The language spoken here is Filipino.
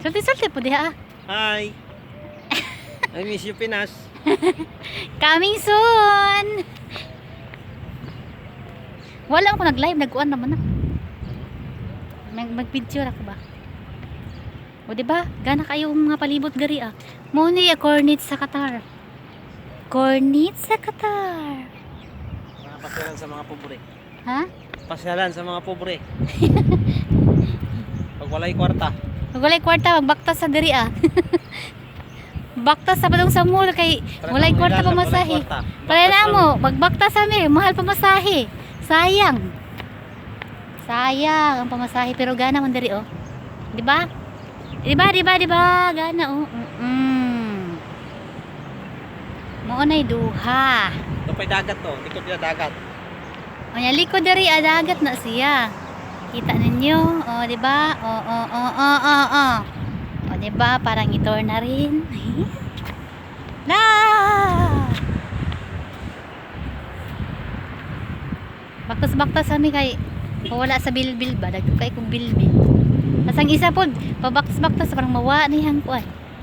Sulti-sulti po diha. Hi. I miss you, Pinas. Coming soon. Wala ako nag-live, nag-uan naman na. Mag-picture ako ba? O diba? Gana kayo mga palibot gari ah. Muna yung cornet sa Qatar. Cornet sa Qatar. Mga pasyalan sa mga pobre. Ha? Pasyalan sa mga pobre. Pag walay kwarta. Pag walay kwarta, magbaktas sa diri ah. Baktas sa padong sa mall kay walay kwarta pa masahe. Pala na mo, magbaktas sa mi, mahal pa masahe. Sayang. Sayang ang pamasahe pero gana man diri oh. Di ba? Di ba? Gana oh. Mo nay duha. Dapay dagat to, likod nila dagat. O nya likod diri dagat na siya. Kita ninyo? O di ba? O. O di ba? Parang itour na rin. Na! Baktas kami kay wala sa bilbil ba? Dagko kay kong bilbil. Pasang isa pod, pabaktas parang mawa ni hang kuan.